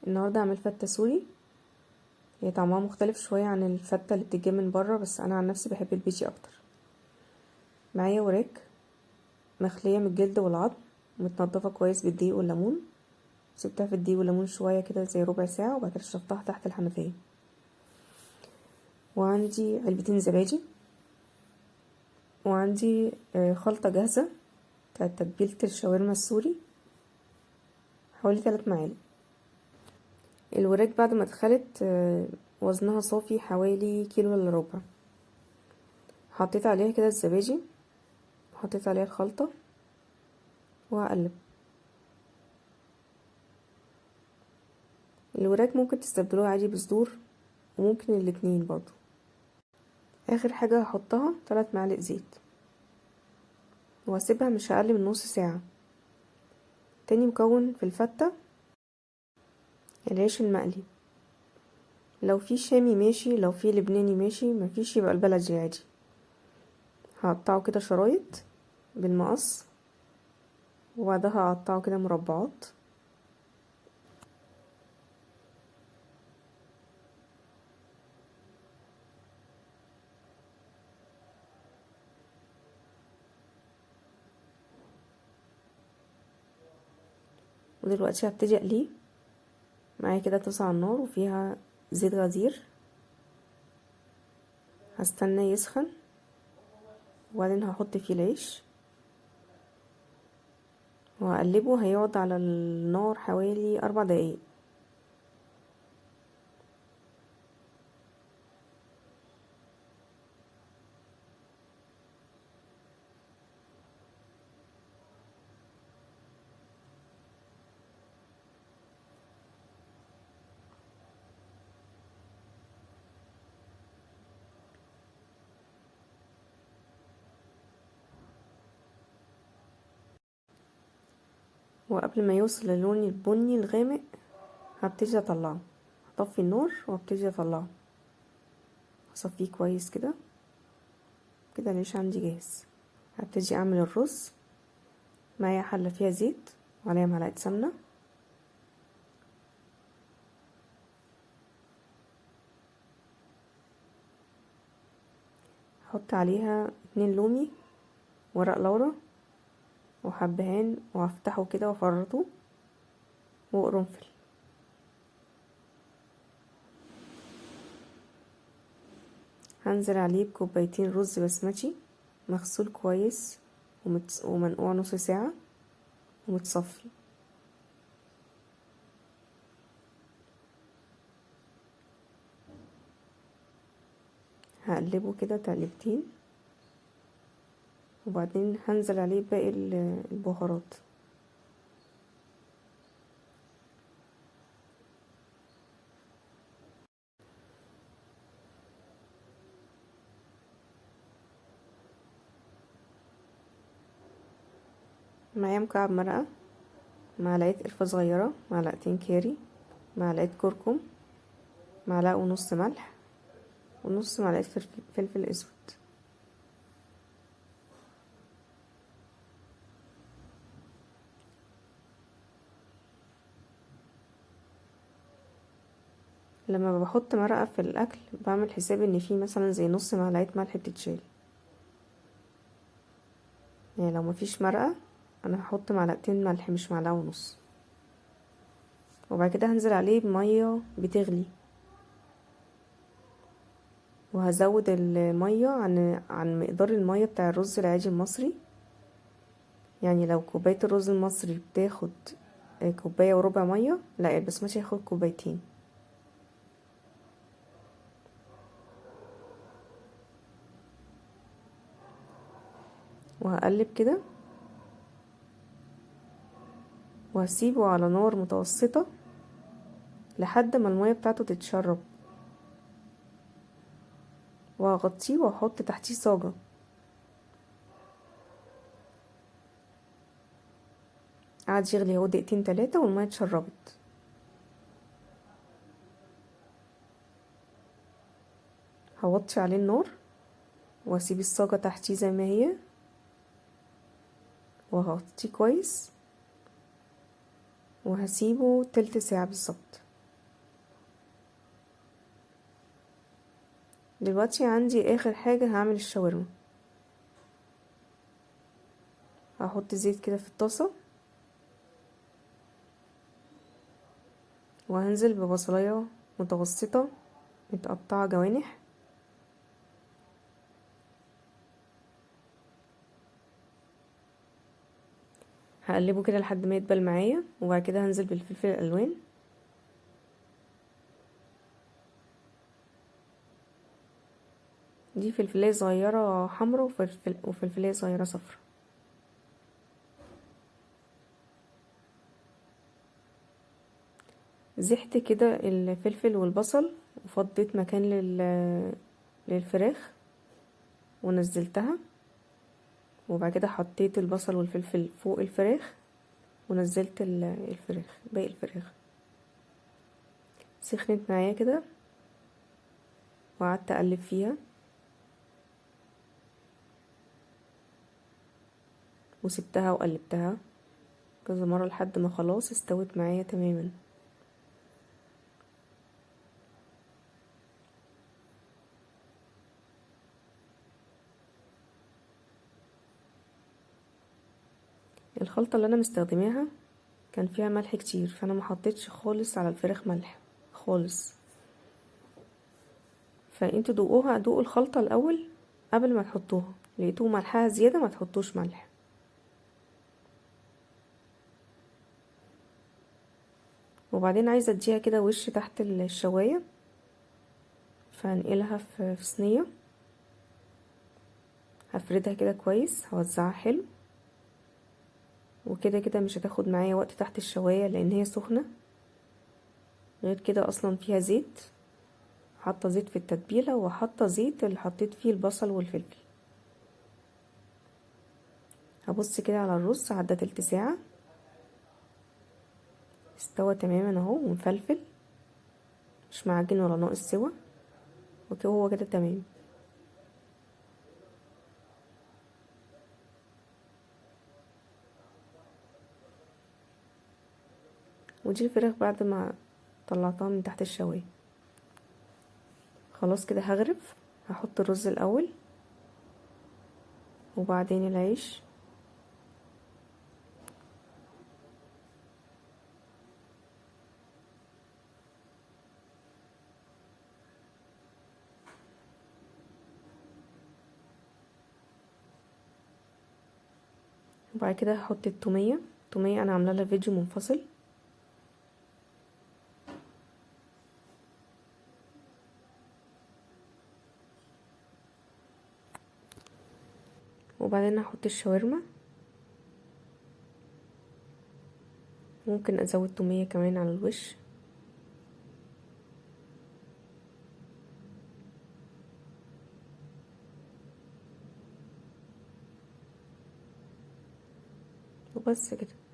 النهارده هعمل فتة سوري. هي طعمها مختلف شوية عن الفتة اللي بتتجاب من بره، بس انا عن نفسي بحب البيتي اكتر. معايا وراك مخلية من الجلد والعظم، متنضفة كويس بالدقيق والليمون. سبتها في الدقيق والليمون شوية كده زي ربع ساعة، وبعد كده شطفتها تحت الحنفية. وعندي علبتين زبادي، وعندي خلطة جاهزة بتاعت تتبيلة الشاورما السوري، حوالي 3 معالق. الوراك بعد ما اتخلت وزنها صافي حوالي كيلو الا ربع. حطيت عليها كده الزبادي، حطيت عليها الخلطة وهقلب. الوراك ممكن تستبدلوها عادي بصدور، وممكن الاتنين برضو. اخر حاجة هحطها 3 معالق زيت، وهسيبها مش اقل من نص ساعة. تاني مكون في الفتة العيش المقلي، لو في شامي ماشي، لو في لبناني ماشي، مفيش يبقى البلدي عادي. هقطعه كده شرايط بالمقص، وبعدها هقطعه كده مربعات. ودلوقتي هبتدي اقليه. معايا كده طاسة على النار وفيها زيت غزير، هستناه يسخن وبعدين هحط فيه العيش وهقلبه. هيقعد على النار حوالي 4 دقايق. وقبل ما يوصل للون البني الغامق هبتدي اطلعه. هطفي النار وابتدي اطلعه، هصفيه كويس كده. كده العيش عندي جاهز. هبتدي اعمل الرز. معايا حلة فيها زيت وعليها معلقة سمنة، هحط عليها 2 لومي، ورق لورا، وحبهان، وهفتحه كده وافرطه، وقرنفل. هنزل عليه بكوبايتين رز بسمتي مغسول كويس ومنقوع نص ساعة ومتصفي. هقلبه كده تقلبتين، وبعدين هنزل عليه باقي البهارات. معايا مكعب مرقة، معلقة قرفة صغيرة، معلقتين كاري، معلقة كركم، معلقة ونص ملح، ونص معلقة فلفل اسود. لما بحط مرقة في الاكل بعمل حساب ان فيه مثلا زي نص معلقة ملح بتتشال. يعني لو مفيش مرقة انا هحط معلقتين ملح مش معلقة ونص. وبعد كده هنزل عليه بمية بتغلي، وهزود المية عن مقدار المية بتاع الرز العادي المصري. يعني لو كوباية الرز المصري بتاخد كوباية وربع مية، لا البسمتي هياخد كوبايتين. وهقلب كده وهسيبه على نار متوسطة لحد ما المية بتاعته تتشرب، وهغطيه وهحط تحتيه صاجة. قعد يغلي اهو دقيقتين 3 والمية اتشربت. هوطي عليه النار واسيب الصاجة تحتيه زي ما هي، وهغطيه كويس وهسيبه تلت ساعة بالظبط. دلوقتي عندي اخر حاجة هعمل الشاورما. هحط زيت كده في الطاسة، وهنزل ببصلاية متوسطة متقطعة جوانح، هقلبه كده لحد ما يدبل معايا، وبعد كده هنزل بالفلفل الالوان. دي فلفلاية صغيرة حمرا وفلفلاية صغيرة صفرا. زحت كده الفلفل والبصل، وفضيت مكان للفراخ ونزلتها، وبعد كده حطيت البصل والفلفل فوق الفراخ، ونزلت الفراخ، باقي الفراخ. سخنت معايا كده، وقعدت اقلب فيها، وسبتها وقلبتها كذا مرة لحد ما خلاص استوت معايا تماما. الخلطة اللي انا مستخدماها كان فيها ملح كتير، فانا ما حطيتش خالص على الفراخ ملح خالص. فانتوا دوقوا الخلطة الاول قبل ما تحطوها، لقيتوه ملحها زيادة ما تحطوش ملح. وبعدين عايزة اديها كده وش تحت الشواية، فهنقلها في صينية، هفردها كده كويس، هوزعها حلو، وكده كده مش هتاخد معايا وقت تحت الشواية لان هي سخنة. غير كده اصلا فيها زيت، حاطه زيت في التتبيله، وحاطه زيت اللي حطيت فيه البصل والفلفل. هبص كده على الرز، عدى تلت ساعه، استوى تماما اهو ومفلفل، مش معجن ولا ناقص سوا، وكده هو كده تمام. ودي الفراخ بعد ما طلعتها من تحت الشوايه. خلاص كده هغرف، هحط الرز الاول وبعدين العيش، وبعد كده هحط التوميه. التوميه انا عامله لها فيديو منفصل. وبعدين هحط الشاورما، ممكن ازود توميه كمان على الوش. وبس كده.